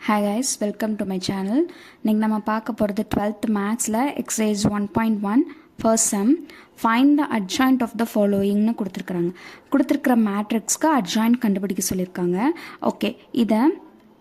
Hi guys, welcome to my channel. இன்னைக்கு நம்ம பார்க்க போகிறது 12th மேத்ஸில் exercise 1.1 first sum find the adjoint of the followingனு கொடுத்துருக்குற மேட்ரிக்ஸ்க்கு adjoint கண்டுபிடிக்க சொல்லியிருக்காங்க. ஓகே, இதை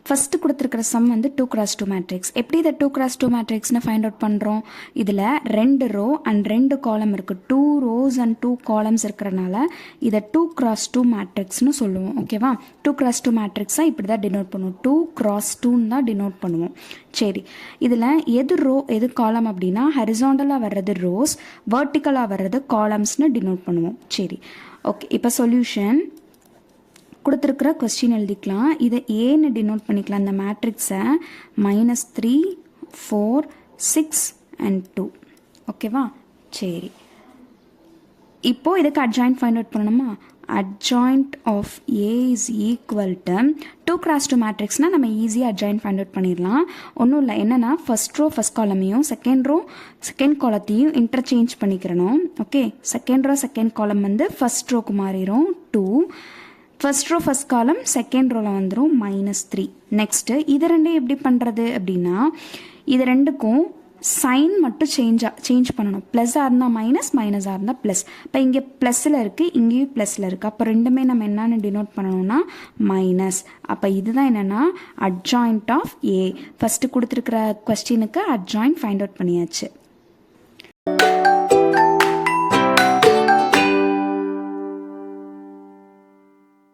ஃபஸ்ட்டு கொடுத்துருக்குற சம் வந்து 2x2 மேட்ரிக்ஸ். எப்படி இதை 2x2 மேட்ரிக்ஸ்னு ஃபைண்ட் அவுட் பண்ணுறோம்? இதில் 2 ரோ அண்ட் 2 காலம் இருக்குது. 2 rows அண்ட் 2 காலம்ஸ் இருக்கிறனால இதை 2x2 மேட்ரிக்ஸ்னு சொல்லுவோம். ஓகேவா? 2x2 மேட்ரிக்ஸாக இப்படி தான் டினோட் பண்ணுவோம். 2x2ன்னு தான் டினோட் பண்ணுவோம். சரி, இதில் எது ரோ எது காலம் அப்படின்னா ஹரிசாண்டலாக வர்றது ரோஸ், வெர்டிக்கலாக வர்றது காலம்ஸ்னு டினோட் பண்ணுவோம். சரி, ஓகே, இப்போ சொல்யூஷன் கொடுத்துருக்குற கொஸ்டின் எழுதிக்கலாம். இதை ஏன்னு டினோட் பண்ணிக்கலாம். இந்த மேட்ரிக்ஸை -3 4 6 and 2. ஓகேவா? சரி, இப்போது இதுக்கு அட்ஜாயிண்ட் ஃபைண்ட் அவுட் பண்ணணுமா? Adjoint of A is equal to 2x2 மேட்ரிக்ஸ்னால் நம்ம ஈஸியாக அட்ஜாயிண்ட் ஃபைண்ட் அவுட் பண்ணிடலாம். ஒன்றும் இல்லை, என்னென்னா ஃபஸ்ட் ரோ ஃபஸ்ட் காலமையும் செகண்ட் ரோ செகண்ட் காலத்தையும் இன்டர்சேஞ்ச் பண்ணிக்கிறணும். Okay, second row second column வந்து ஃபஸ்ட் ரோக்கு மாறிடும் 2. First row first column second ரோவில் வந்துடும் -3. நெக்ஸ்ட்டு இது ரெண்டும் எப்படி பண்ணுறது அப்படின்னா, இது ரெண்டுக்கும் சைன் மட்டும் சேஞ்ச் பண்ணணும். ப்ளஸ்ஸாக இருந்தால் மைனஸாக இருந்தால் ப்ளஸ். இப்போ இங்கே ப்ளஸில் இருக்குது, இங்கேயும் ப்ளஸில் இருக்குது. அப்போ ரெண்டுமே நம்ம என்னென்னு டினோட் பண்ணணும்னா மைனஸ். அப்போ இதுதான் என்னென்னா அட்ஜாயிண்ட் ஆஃப் ஏ. ஃபஸ்ட்டு கொடுத்துருக்குற கொஸ்டினுக்கு அட்ஜாயிண்ட் ஃபைண்ட் அவுட் பண்ணியாச்சு.